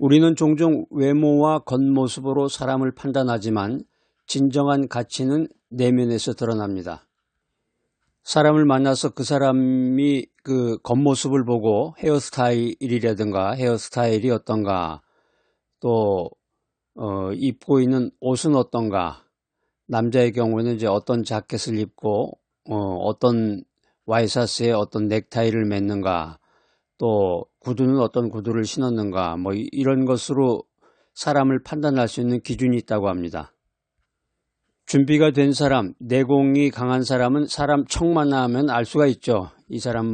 우리는 종종 외모와 겉모습으로 사람을 판단하지만 진정한 가치는 내면에서 드러납니다. 사람을 만나서 그 사람이 그 겉모습을 보고 헤어스타일이 어떤가, 또 입고 있는 옷은 어떤가, 남자의 경우에는 이제 어떤 자켓을 입고 어떤 와이셔츠에 어떤 넥타이를 맸는가, 또 구두는 어떤 구두를 신었는가, 뭐 이런 것으로 사람을 판단할 수 있는 기준이 있다고 합니다. 준비가 된 사람, 내공이 강한 사람은 사람 척만 하면 알 수가 있죠. 이 사람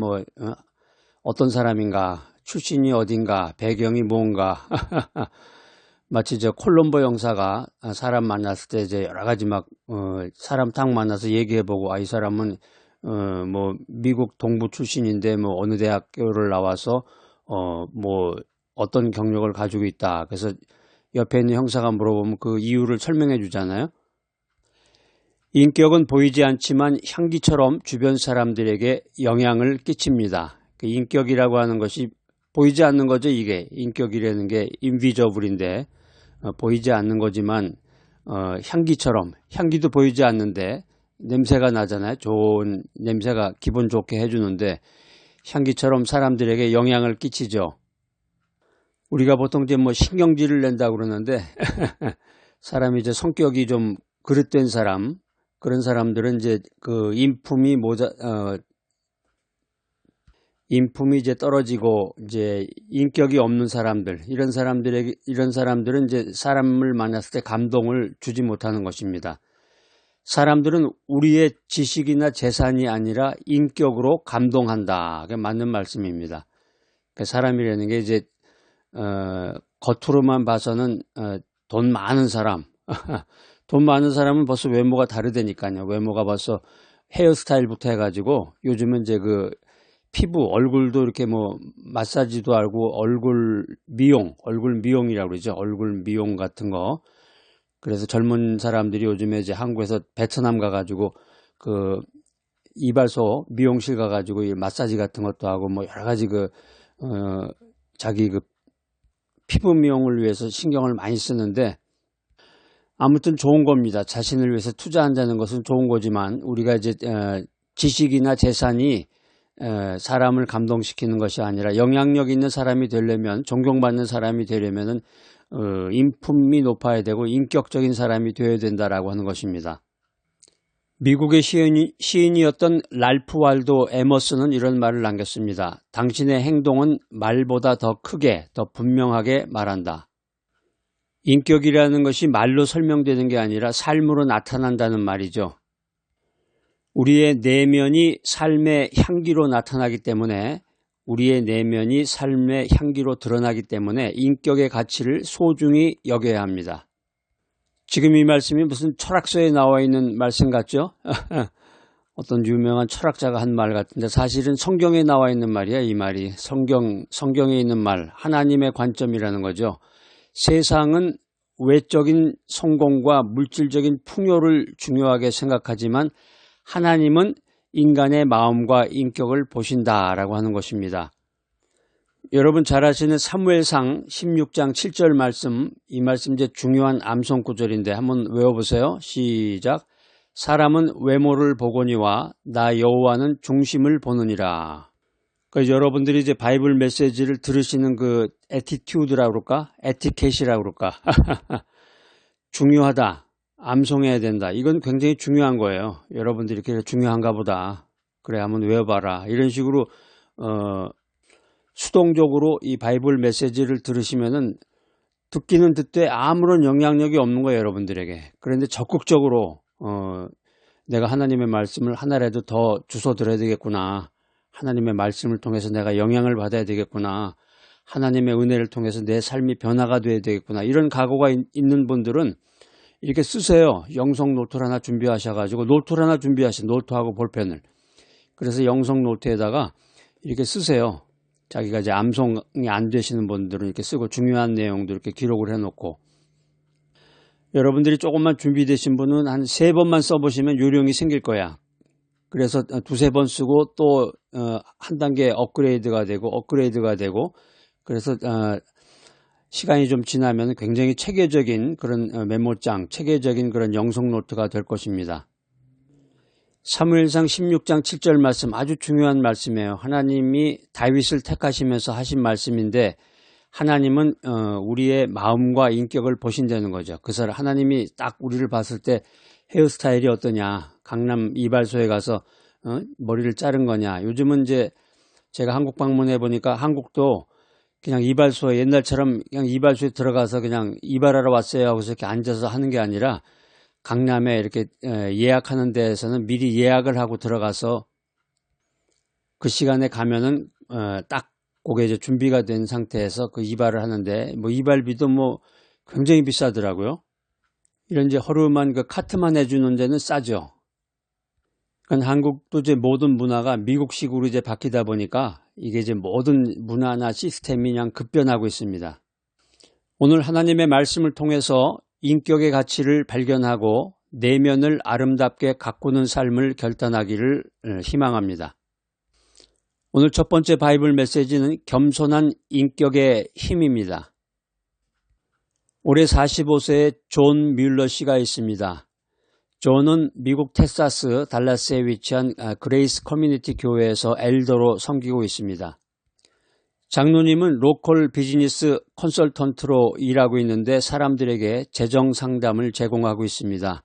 어떤 사람인가, 출신이 어딘가, 배경이 뭔가. 마치 저 콜럼버 형사가 사람 만났을 때 이제 여러 가지 사람 딱 만나서 얘기해보고, 이 사람은 미국 동부 출신인데 어느 대학교를 나와서 어떤 경력을 가지고 있다. 그래서 옆에 있는 형사가 물어보면 그 이유를 설명해 주잖아요. 인격은 보이지 않지만 향기처럼 주변 사람들에게 영향을 끼칩니다. 그 인격이라고 하는 것이 보이지 않는 거죠. 이게 인격이라는 게 인비저블인데 보이지 않는 거지만 향기처럼, 향기도 보이지 않는데 냄새가 나잖아요. 좋은 냄새가 기분 좋게 해주는데 향기처럼 사람들에게 영향을 끼치죠. 우리가 보통 이제 신경질을 낸다고 그러는데 사람이 이제 성격이 좀 그릇된 사람, 그런 사람들은 이제 그 인품이 이제 떨어지고 이제 인격이 없는 사람들, 이런 사람들은 이제 사람을 만났을 때 감동을 주지 못하는 것입니다. 사람들은 우리의 지식이나 재산이 아니라 인격으로 감동한다. 그게 맞는 말씀입니다. 사람이라는 게 이제 겉으로만 봐서는 돈 많은 사람, 돈 많은 사람은 벌써 외모가 다르다니까요. 외모가 벌써 헤어스타일부터 해가지고 요즘은 이제 그 피부, 얼굴도 이렇게 마사지도 하고 얼굴 미용이라고 그러죠. 얼굴 미용 같은 거. 그래서 젊은 사람들이 요즘에 이제 한국에서 베트남 가가지고 그 이발소 미용실 가가지고 이 마사지 같은 것도 하고 여러 가지 자기 그 피부 미용을 위해서 신경을 많이 쓰는데, 아무튼 좋은 겁니다. 자신을 위해서 투자한다는 것은 좋은 거지만 우리가 이제 지식이나 재산이 사람을 감동시키는 것이 아니라 영향력 있는 사람이 되려면, 존경받는 사람이 되려면은 인품이 높아야 되고 인격적인 사람이 되어야 된다라고 하는 것입니다. 미국의 시인이었던 랄프 waldo 에머슨은 이런 말을 남겼습니다. 당신의 행동은 말보다 더 크게, 더 분명하게 말한다. 인격이라는 것이 말로 설명되는 게 아니라 삶으로 나타난다는 말이죠. 우리의 내면이 삶의 향기로 나타나기 때문에, 우리의 내면이 삶의 향기로 드러나기 때문에 인격의 가치를 소중히 여겨야 합니다. 지금 이 말씀이 무슨 철학서에 나와 있는 말씀 같죠? 어떤 유명한 철학자가 한 말 같은데 사실은 성경에 나와 있는 말이야. 이 말이 성경에 있는 말, 하나님의 관점이라는 거죠. 세상은 외적인 성공과 물질적인 풍요를 중요하게 생각하지만 하나님은 인간의 마음과 인격을 보신다라고 하는 것입니다. 여러분 잘 아시는 사무엘상 16장 7절 말씀, 이 말씀 이제 중요한 암송 구절인데 한번 외워보세요. 시작. 사람은 외모를 보거니와 나 여호와는 중심을 보느니라. 여러분들이 이제 바이블 메시지를 들으시는 그 애티튜드라고 그럴까? 에티켓이라고 그럴까? 중요하다. 암송해야 된다. 이건 굉장히 중요한 거예요. 여러분들이 이렇게 중요한가 보다. 그래, 한번 외워봐라. 이런 식으로 수동적으로 이 바이블 메시지를 들으시면은 듣기는 듣되 아무런 영향력이 없는 거예요, 여러분들에게. 그런데 적극적으로 내가 하나님의 말씀을 하나라도 더 주워 들어야 되겠구나. 하나님의 말씀을 통해서 내가 영향을 받아야 되겠구나. 하나님의 은혜를 통해서 내 삶이 변화가 돼야 되겠구나. 이런 각오가 있는 분들은 이렇게 쓰세요. 영성 노트를 하나 준비하셔가지고 노트하고 볼펜을. 그래서 영성 노트에다가 이렇게 쓰세요. 자기가 이제 암송이 안 되시는 분들은 이렇게 쓰고 중요한 내용도 이렇게 기록을 해놓고, 여러분들이 조금만 준비되신 분은 한 3번만 써보시면 요령이 생길 거야. 그래서 2-3번 쓰고 또 한 단계 업그레이드가 되고 그래서 시간이 좀 지나면 굉장히 체계적인 그런 메모장, 체계적인 그런 영성 노트가 될 것입니다. 사무엘상 16장 7절 말씀 아주 중요한 말씀이에요. 하나님이 다윗을 택하시면서 하신 말씀인데 하나님은 우리의 마음과 인격을 보신다는 거죠. 그 사람 하나님이 딱 우리를 봤을 때 헤어스타일이 어떠냐, 강남 이발소에 가서 머리를 자른 거냐. 요즘은 이제 제가 한국 방문해 보니까 한국도 그냥 이발소에 옛날처럼 그냥 이발소에 들어가서 그냥 이발하러 왔어요 하고서 이렇게 앉아서 하는 게 아니라 강남에 이렇게 예약하는 데에서는 미리 예약을 하고 들어가서 그 시간에 가면은 딱 그게 이제 준비가 된 상태에서 그 이발을 하는데 뭐 이발비도 뭐 굉장히 비싸더라고요. 이런 이제 허름한 그 카트만 해주는 데는 싸죠. 그러니까 한국도 이제 모든 문화가 미국식으로 이제 바뀌다 보니까 이게 이제 모든 문화나 시스템이 그냥 급변하고 있습니다. 오늘 하나님의 말씀을 통해서 인격의 가치를 발견하고 내면을 아름답게 가꾸는 삶을 결단하기를 희망합니다. 오늘 첫 번째 바이블 메시지는 겸손한 인격의 힘입니다. 올해 45세의 존 뮬러 씨가 있습니다. 존은 미국 텍사스 달라스에 위치한 그레이스 커뮤니티 교회에서 엘더로 섬기고 있습니다. 장로님은 로컬 비즈니스 컨설턴트로 일하고 있는데 사람들에게 재정 상담을 제공하고 있습니다.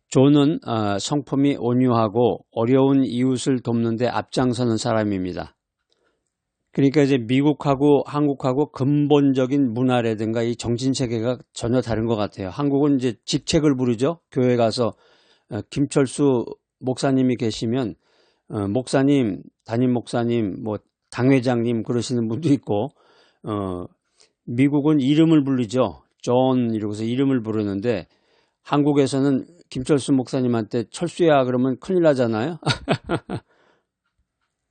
존은 성품이 온유하고 어려운 이웃을 돕는 데 앞장서는 사람입니다. 그러니까 이제 미국하고 한국하고 근본적인 문화라든가 이 정신세계가 전혀 다른 것 같아요. 한국은 이제 직책을 부르죠. 교회 가서 김철수 목사님이 계시면 목사님, 담임 목사님, 뭐 당회장님 그러시는 분도 있고 미국은 이름을 부르죠. 존 이러고서 이름을 부르는데 한국에서는 김철수 목사님한테 철수야 그러면 큰일 나잖아요.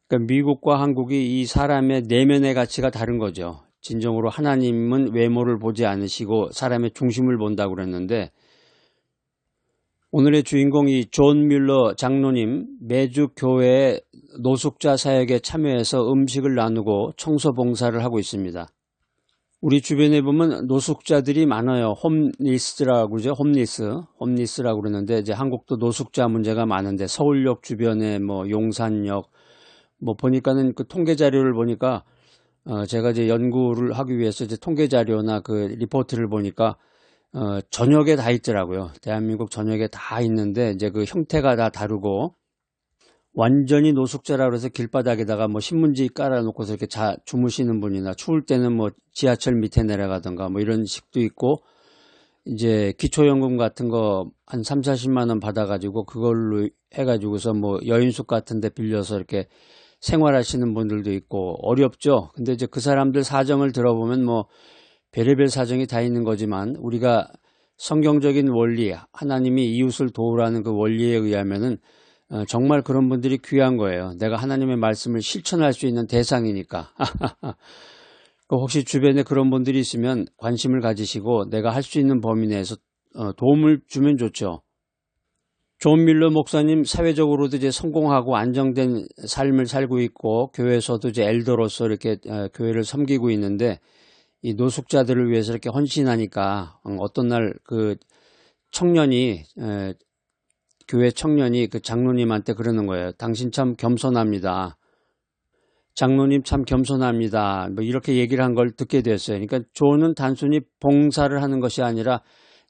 그러니까 미국과 한국이 이 사람의 내면의 가치가 다른 거죠. 진정으로 하나님은 외모를 보지 않으시고 사람의 중심을 본다고 그랬는데 오늘의 주인공이 존 뮬러 장로님 매주 교회의 노숙자 사역에 참여해서 음식을 나누고 청소 봉사를 하고 있습니다. 우리 주변에 보면 노숙자들이 많아요. 홈리스라고 그러죠. 홈리스라고 그러는데 이제 한국도 노숙자 문제가 많은데 서울역 주변에 뭐 용산역 뭐 보니까는 그 통계 자료를 보니까 제가 이제 연구를 하기 위해서 이제 통계 자료나 그 리포트를 보니까 전역에 다 있더라고요. 대한민국 전역에 다 있는데 이제 그 형태가 다 다르고 완전히 노숙자라 그래서 길바닥에다가 뭐 신문지 깔아놓고서 이렇게 주무시는 분이나 추울 때는 뭐 지하철 밑에 내려가던가 뭐 이런 식도 있고 이제 기초연금 같은 거 한 3, 40만 원 받아가지고 그걸로 해가지고서 뭐 여인숙 같은 데 빌려서 이렇게 생활하시는 분들도 있고 어렵죠. 근데 이제 그 사람들 사정을 들어보면 뭐 별의별 사정이 다 있는 거지만 우리가 성경적인 원리, 하나님이 이웃을 도우라는 그 원리에 의하면은 정말 그런 분들이 귀한 거예요. 내가 하나님의 말씀을 실천할 수 있는 대상이니까. 혹시 주변에 그런 분들이 있으면 관심을 가지시고 내가 할 수 있는 범위 내에서 도움을 주면 좋죠. 존 뮬러 목사님 사회적으로도 이제 성공하고 안정된 삶을 살고 있고 교회에서도 이제 엘더로서 이렇게 교회를 섬기고 있는데 이 노숙자들을 위해서 이렇게 헌신하니까 어떤 날 그 청년이 교회 청년이 그 장로님한테 그러는 거예요. 당신 참 겸손합니다. 장로님 참 겸손합니다. 뭐 이렇게 얘기를 한 걸 듣게 됐어요. 그러니까 존은 단순히 봉사를 하는 것이 아니라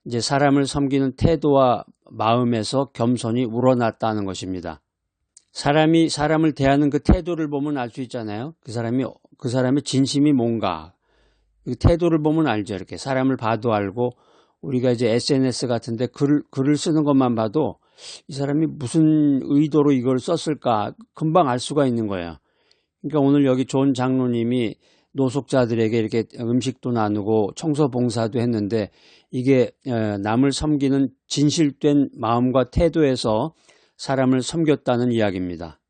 이제 사람을 섬기는 태도와 마음에서 겸손이 우러났다는 것입니다. 사람이 사람을 대하는 그 태도를 보면 알 수 있잖아요. 그 사람의 진심이 뭔가. 그 태도를 보면 알죠. 이렇게 사람을 봐도 알고 우리가 이제 SNS 같은데 글을 쓰는 것만 봐도 이 사람이 무슨 의도로 이걸 썼을까 금방 알 수가 있는 거예요. 그러니까 오늘 여기 존 장로님이 노숙자들에게 이렇게 음식도 나누고 청소 봉사도 했는데 이게 남을 섬기는 진실된 마음과 태도에서 사람을 섬겼다는 이야기입니다.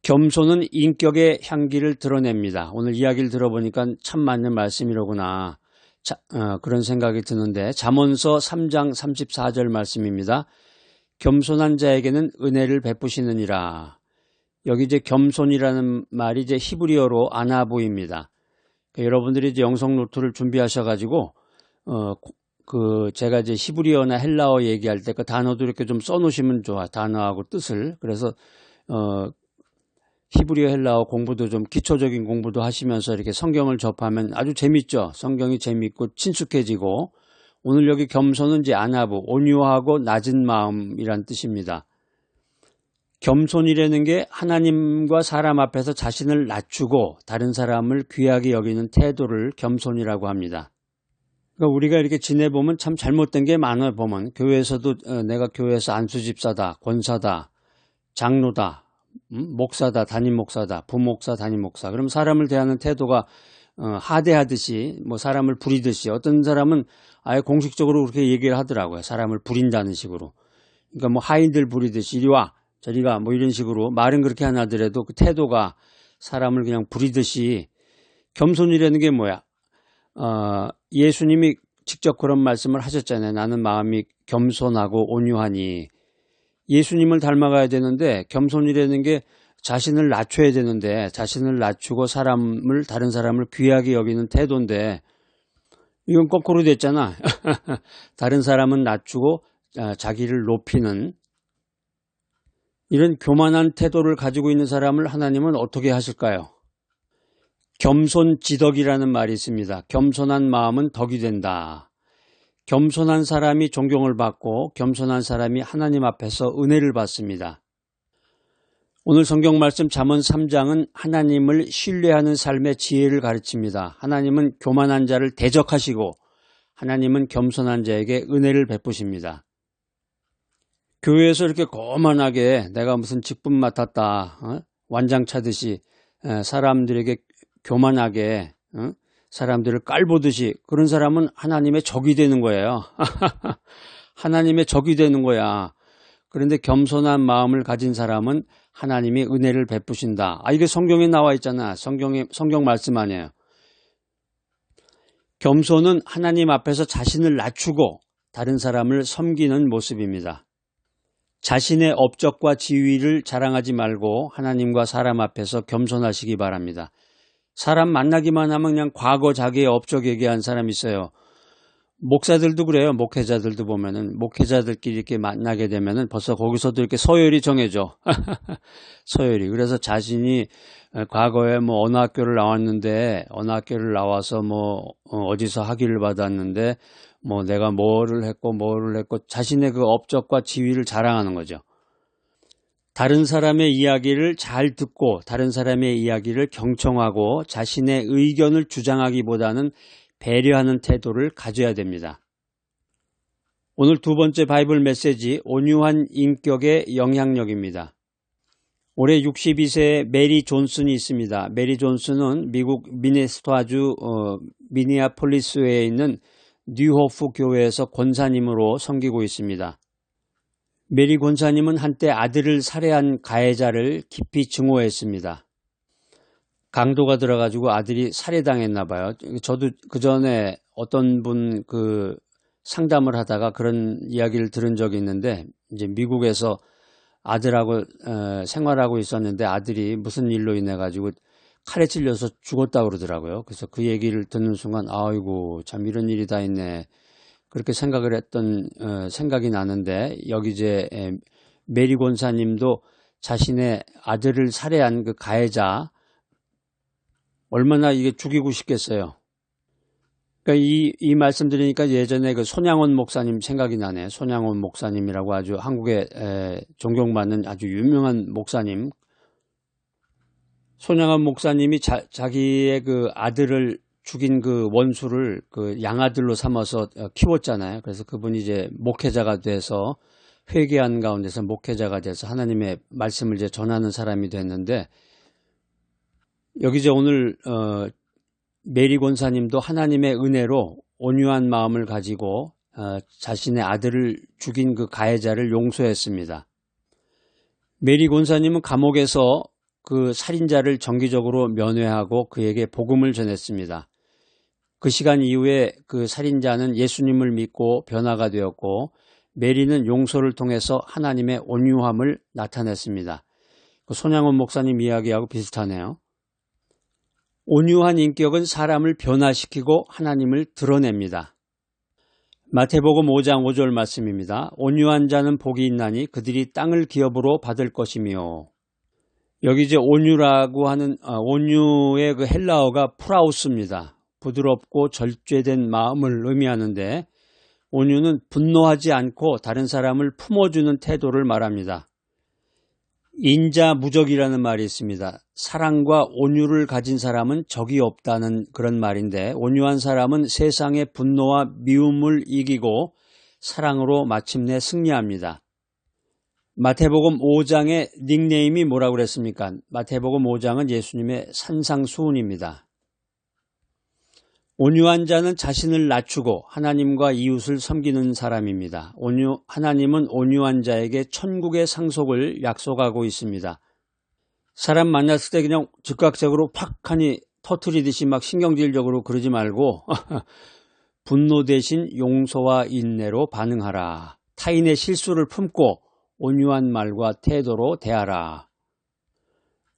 겸손은 인격의 향기를 드러냅니다. 오늘 이야기를 들어보니까 참 맞는 말씀이로구나. 그런 생각이 드는데 잠언서 3장 34절 말씀입니다. 겸손한 자에게는 은혜를 베푸시느니라. 여기 이제 겸손이라는 말이 이제 히브리어로 아나보입니다. 여러분들이 이제 영성 노트를 준비하셔가지고 제가 이제 히브리어나 헬라어 얘기할 때 그 단어도 이렇게 좀 써놓으시면 좋아. 단어하고 뜻을. 그래서 히브리어 헬라어 공부도 좀 기초적인 공부도 하시면서 이렇게 성경을 접하면 아주 재밌죠. 성경이 재밌고 친숙해지고. 오늘 여기 겸손은 이제 아나부, 온유하고 낮은 마음이란 뜻입니다. 겸손이라는 게 하나님과 사람 앞에서 자신을 낮추고 다른 사람을 귀하게 여기는 태도를 겸손이라고 합니다. 그러니까 우리가 이렇게 지내보면 참 잘못된 게 많아요. 보면 교회에서도 내가 교회에서 안수집사다, 권사다, 장로다, 목사다, 담임 목사다, 부목사, 담임 목사. 그럼 사람을 대하는 태도가 하대하듯이 뭐 사람을 부리듯이 어떤 사람은 아예 공식적으로 그렇게 얘기를 하더라고요. 사람을 부린다는 식으로. 그러니까 뭐 하인들 부리듯이 이리 와, 저리 가, 뭐 이런 식으로 말은 그렇게 안 하더라도 그 태도가 사람을 그냥 부리듯이. 겸손이라는 게 뭐야? 예수님이 직접 그런 말씀을 하셨잖아요. 나는 마음이 겸손하고 온유하니. 예수님을 닮아가야 되는데 겸손이라는 게 자신을 낮춰야 되는데 자신을 낮추고 다른 사람을 귀하게 여기는 태도인데 이건 거꾸로 됐잖아. 다른 사람은 낮추고 자기를 높이는 이런 교만한 태도를 가지고 있는 사람을 하나님은 어떻게 하실까요? 겸손지덕이라는 말이 있습니다. 겸손한 마음은 덕이 된다. 겸손한 사람이 존경을 받고 겸손한 사람이 하나님 앞에서 은혜를 받습니다. 오늘 성경 말씀 잠언 3장은 하나님을 신뢰하는 삶의 지혜를 가르칩니다. 하나님은 교만한 자를 대적하시고 하나님은 겸손한 자에게 은혜를 베푸십니다. 교회에서 이렇게 거만하게 내가 무슨 직분 맡았다, 완장 차듯이 사람들에게 교만하게 사람들을 깔보듯이 그런 사람은 하나님의 적이 되는 거예요. 하나님의 적이 되는 거야. 그런데 겸손한 마음을 가진 사람은 하나님이 은혜를 베푸신다. 이게 성경에 나와 있잖아. 성경 말씀 아니에요. 겸손은 하나님 앞에서 자신을 낮추고 다른 사람을 섬기는 모습입니다. 자신의 업적과 지위를 자랑하지 말고 하나님과 사람 앞에서 겸손하시기 바랍니다. 사람 만나기만 하면 그냥 과거 자기의 업적 얘기한 사람이 있어요. 목사들도 그래요. 목회자들도 보면은 목회자들끼리 이렇게 만나게 되면은 벌써 거기서도 이렇게 서열이 정해져. 서열이. 그래서 자신이 과거에 뭐 어느 학교를 나왔는데 어느 학교를 나와서 뭐 어디서 학위를 받았는데 뭐 내가 뭐를 했고 자신의 그 업적과 지위를 자랑하는 거죠. 다른 사람의 이야기를 잘 듣고 다른 사람의 이야기를 경청하고 자신의 의견을 주장하기보다는 배려하는 태도를 가져야 됩니다. 오늘 두 번째 바이블 메시지 온유한 인격의 영향력입니다. 올해 62세의 메리 존슨이 있습니다. 메리 존슨은 미국 미네소타주 미니아폴리스에 있는 뉴호프 교회에서 권사님으로 섬기고 있습니다. 메리 권사님은 한때 아들을 살해한 가해자를 깊이 증오했습니다. 강도가 들어가지고 아들이 살해당했나 봐요. 저도 그 전에 어떤 분 상담을 하다가 그런 이야기를 들은 적이 있는데 이제 미국에서 아들하고 생활하고 있었는데 아들이 무슨 일로 인해 가지고 칼에 찔려서 죽었다고 그러더라고요. 그래서 그 얘기를 듣는 순간 아이고 참 이런 일이 다 있네. 그렇게 생각을 했던 생각이 나는데 여기 이제 메리 권사님도 자신의 아들을 살해한 그 가해자 얼마나 이게 죽이고 싶겠어요. 그러니까 이 말씀 드리니까 예전에 그 손양원 목사님 생각이 나네. 손양원 목사님이라고 아주 한국에 존경받는 아주 유명한 목사님. 손양원 목사님이 자기의 그 아들을 죽인 그 원수를 그 양아들로 삼아서 키웠잖아요. 그래서 그분이 이제 목회자가 돼서 회개한 가운데서 목회자가 돼서 하나님의 말씀을 이제 전하는 사람이 됐는데 여기 이제 오늘 메리 권사님도 하나님의 은혜로 온유한 마음을 가지고 자신의 아들을 죽인 그 가해자를 용서했습니다. 메리 권사님은 감옥에서 그 살인자를 정기적으로 면회하고 그에게 복음을 전했습니다. 그 시간 이후에 그 살인자는 예수님을 믿고 변화가 되었고 메리는 용서를 통해서 하나님의 온유함을 나타냈습니다. 그 손양원 목사님 이야기하고 비슷하네요. 온유한 인격은 사람을 변화시키고 하나님을 드러냅니다. 마태복음 5장 5절 말씀입니다. 온유한 자는 복이 있나니 그들이 땅을 기업으로 받을 것이며. 여기 이제 온유라고 하는 온유의 그 헬라어가 프라우스입니다. 부드럽고 절제된 마음을 의미하는데, 온유는 분노하지 않고 다른 사람을 품어주는 태도를 말합니다. 인자무적이라는 말이 있습니다. 사랑과 온유를 가진 사람은 적이 없다는 그런 말인데, 온유한 사람은 세상의 분노와 미움을 이기고 사랑으로 마침내 승리합니다. 마태복음 5장의 닉네임이 뭐라고 그랬습니까? 마태복음 5장은 예수님의 산상수훈입니다. 온유한 자는 자신을 낮추고 하나님과 이웃을 섬기는 사람입니다. 하나님은 온유한 자에게 천국의 상속을 약속하고 있습니다. 사람 만났을 때 그냥 즉각적으로 팍하니 터트리듯이 막 신경질적으로 그러지 말고 분노 대신 용서와 인내로 반응하라. 타인의 실수를 품고 온유한 말과 태도로 대하라.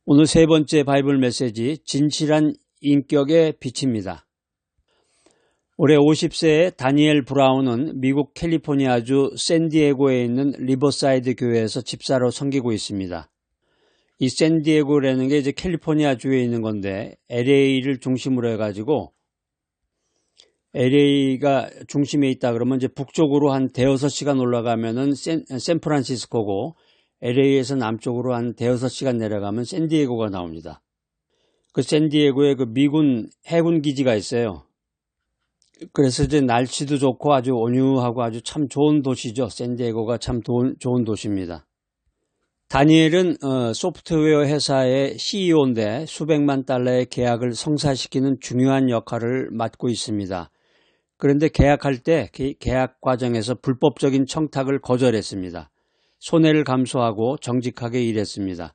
오늘 세 번째 바이블 메시지, 진실한 인격의 빛입니다. 올해 50세의 다니엘 브라운은 미국 캘리포니아주 샌디에고에 있는 리버사이드 교회에서 집사로 섬기고 있습니다. 이 샌디에고라는 게 이제 캘리포니아주에 있는 건데, LA를 중심으로 해가지고, LA가 중심에 있다 그러면 이제 북쪽으로 한 대여섯 시간 올라가면은 샌프란시스코고, LA에서 남쪽으로 한 대여섯 시간 내려가면 샌디에고가 나옵니다. 그 샌디에고에 그 미군 해군 기지가 있어요. 그래서 이제 날씨도 좋고 아주 온유하고 아주 참 좋은 도시죠. 샌디에고가 참 좋은 도시입니다. 다니엘은 소프트웨어 회사의 CEO인데 수백만 달러의 계약을 성사시키는 중요한 역할을 맡고 있습니다. 그런데 계약할 때 계약 과정에서 불법적인 청탁을 거절했습니다. 손해를 감수하고 정직하게 일했습니다.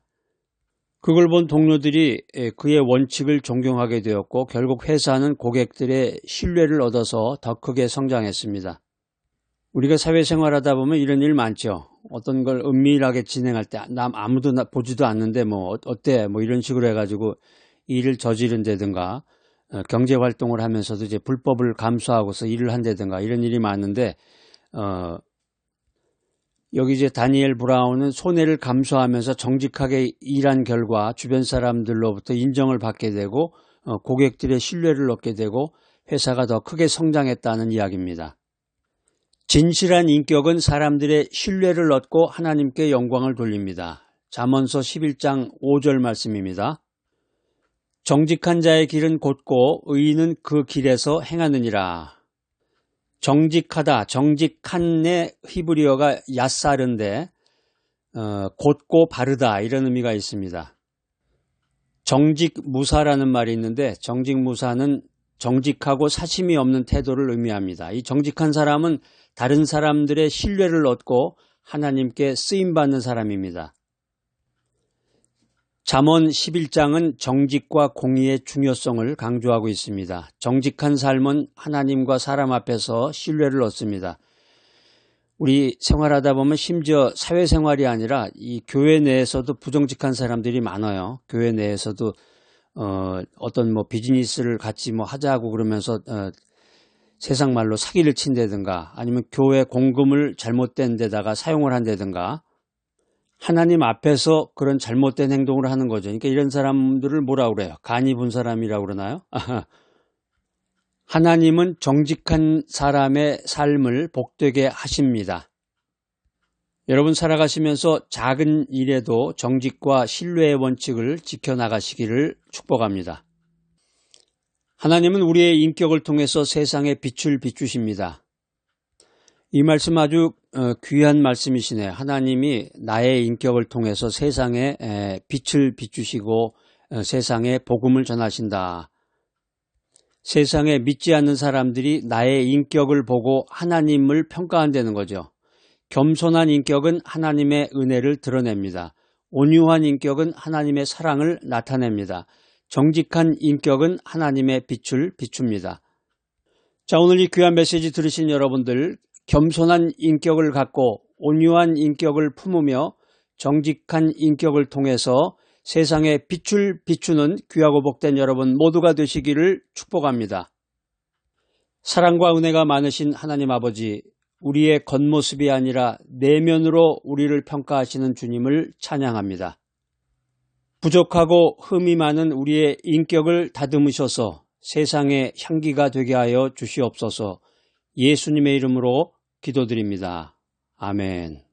그걸 본 동료들이 그의 원칙을 존경하게 되었고, 결국 회사는 고객들의 신뢰를 얻어서 더 크게 성장했습니다. 우리가 사회생활하다 보면 이런 일 많죠. 어떤 걸 은밀하게 진행할 때 남 아무도 보지도 않는데 뭐 어때 뭐 이런 식으로 해가지고 일을 저지른다든가, 경제활동을 하면서도 이제 불법을 감수하고서 일을 한다든가 이런 일이 많은데, 여기 이제 다니엘 브라운은 손해를 감수하면서 정직하게 일한 결과 주변 사람들로부터 인정을 받게 되고 고객들의 신뢰를 얻게 되고 회사가 더 크게 성장했다는 이야기입니다. 진실한 인격은 사람들의 신뢰를 얻고 하나님께 영광을 돌립니다. 잠언서 11장 5절 말씀입니다. 정직한 자의 길은 곧고 의인은 그 길에서 행하느니라. 정직하다, 정직한의 히브리어가 야사르인데 곧고 바르다 이런 의미가 있습니다. 정직무사라는 말이 있는데, 정직무사는 정직하고 사심이 없는 태도를 의미합니다. 이 정직한 사람은 다른 사람들의 신뢰를 얻고 하나님께 쓰임받는 사람입니다. 잠언 11장은 정직과 공의의 중요성을 강조하고 있습니다. 정직한 삶은 하나님과 사람 앞에서 신뢰를 얻습니다. 우리 생활하다 보면 심지어 사회생활이 아니라 이 교회 내에서도 부정직한 사람들이 많아요. 교회 내에서도 어떤 뭐 비즈니스를 같이 뭐 하자고 그러면서 세상 말로 사기를 친다든가, 아니면 교회 공금을 잘못된 데다가 사용을 한다든가, 하나님 앞에서 그런 잘못된 행동을 하는 거죠. 그러니까 이런 사람들을 뭐라고 그래요? 간이 분 사람이라고 그러나요? 하나님은 정직한 사람의 삶을 복되게 하십니다. 여러분 살아가시면서 작은 일에도 정직과 신뢰의 원칙을 지켜나가시기를 축복합니다. 하나님은 우리의 인격을 통해서 세상에 빛을 비추십니다. 이 말씀 아주 귀한 말씀이시네요. 하나님이 나의 인격을 통해서 세상에 빛을 비추시고 세상에 복음을 전하신다. 세상에 믿지 않는 사람들이 나의 인격을 보고 하나님을 평가한다는 거죠. 겸손한 인격은 하나님의 은혜를 드러냅니다. 온유한 인격은 하나님의 사랑을 나타냅니다. 정직한 인격은 하나님의 빛을 비춥니다. 자, 오늘 이 귀한 메시지 들으신 여러분들, 겸손한 인격을 갖고 온유한 인격을 품으며 정직한 인격을 통해서 세상에 빛을 비추는 귀하고 복된 여러분 모두가 되시기를 축복합니다. 사랑과 은혜가 많으신 하나님 아버지, 우리의 겉모습이 아니라 내면으로 우리를 평가하시는 주님을 찬양합니다. 부족하고 흠이 많은 우리의 인격을 다듬으셔서 세상의 향기가 되게 하여 주시옵소서. 예수님의 이름으로 기도드립니다. 아멘.